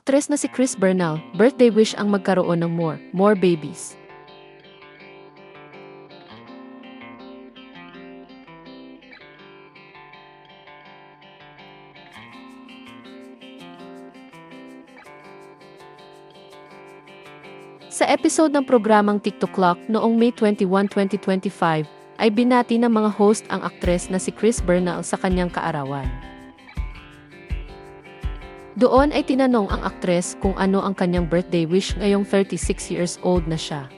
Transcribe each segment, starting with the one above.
aktres na si Chris Bernal, birthday wish ang magkaroon ng more babies. Sa episode ng programang TikTok Clock noong May 21, 2025, ay binati ng mga host ang aktres na si Chris Bernal sa kanyang kaarawan. Doon ay tinanong ang aktres kung ano ang kanyang birthday wish ngayong 36 years old na siya.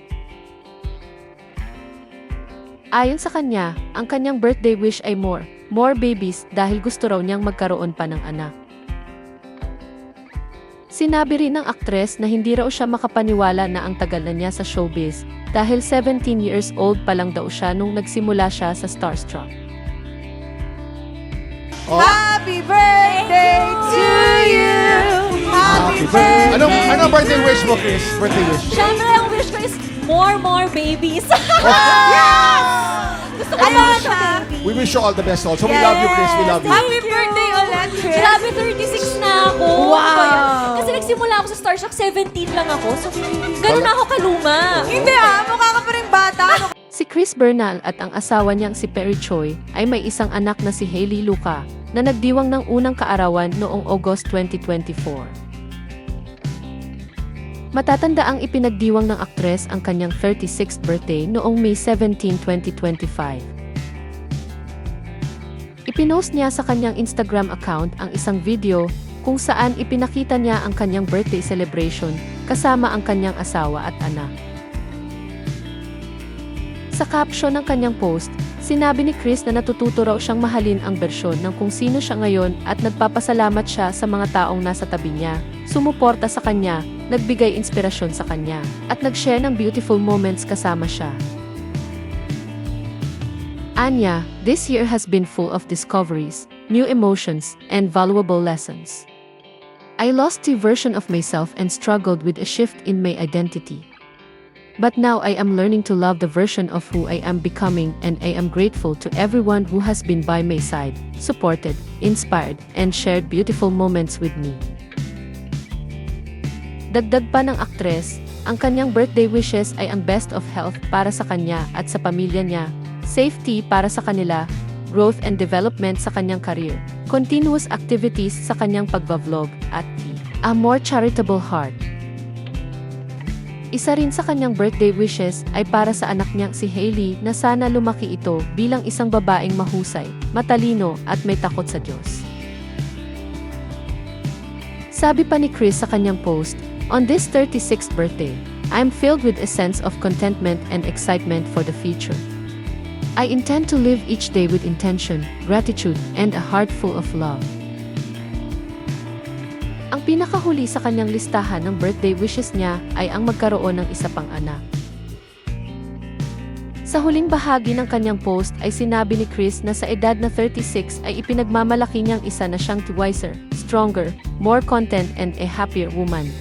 Ayon sa kanya, ang kanyang birthday wish ay more babies dahil gusto raw niyang magkaroon pa ng anak. Sinabi rin ng aktres na hindi raw siya makapaniwala na ang tagal na niya sa showbiz dahil 17 years old pa lang daw siya nung nagsimula siya sa Starstruck. Happy birthday to you! Happy birthday! Anong birthday wish mo, Chris? Birthday wish. Siyempre, ang wish ko is more babies. Yes! Gusto ko mga baby. We wish you all the best also. We love you, Chris. We love you. Happy birthday ulit, Chris! Grabe, 36 na ako. Wow! Ano ba yan? Kasi nagsimula ako sa Starstruck, 17 lang ako. So, gano'n na ako kaluma. Hindi mukha ka pa rin bata. Si Chris Bernal at ang asawa niyang si Perry Choi ay may isang anak na si Hailey Luca na nagdiwang ng unang kaarawan noong August 2024. Matatanda ang ipinagdiwang ng aktres ang kanyang 36th birthday noong May 17, 2025. Ipinost niya sa kanyang Instagram account ang isang video kung saan ipinakita niya ang kanyang birthday celebration kasama ang kanyang asawa at anak. Sa caption ng kanyang post, sinabi ni Chris na natututo raw siyang mahalin ang bersyon ng kung sino siya ngayon at nagpapasalamat siya sa mga taong nasa tabi niya, sumuporta sa kanya, nagbigay inspirasyon sa kanya, at nag-share ng beautiful moments kasama siya. Anya, this year has been full of discoveries, new emotions, and valuable lessons. I lost the version of myself and struggled with a shift in my identity. But now I am learning to love the version of who I am becoming, and I am grateful to everyone who has been by my side, supported, inspired, and shared beautiful moments with me. Dagdag pa ng aktres, ang kanyang birthday wishes ay ang best of health para sa kanya at sa pamilya niya, safety para sa kanila, growth and development sa kanyang career, continuous activities sa kanyang pagbablog, at a more charitable heart. Isa rin sa kanyang birthday wishes ay para sa anak niyang si Hailey na sana lumaki ito bilang isang babaeng mahusay, matalino at may takot sa Diyos. Sabi pa ni Chris sa kanyang post, "On this 36th birthday, I am filled with a sense of contentment and excitement for the future. I intend to live each day with intention, gratitude, and a heart full of love." Ang pinakahuli sa kanyang listahan ng birthday wishes niya ay ang magkaroon ng isa pang anak. Sa huling bahagi ng kanyang post ay sinabi ni Chris na sa edad na 36 ay ipinagmamalaki niyang isa na siyang wiser, stronger, more content and a happier woman.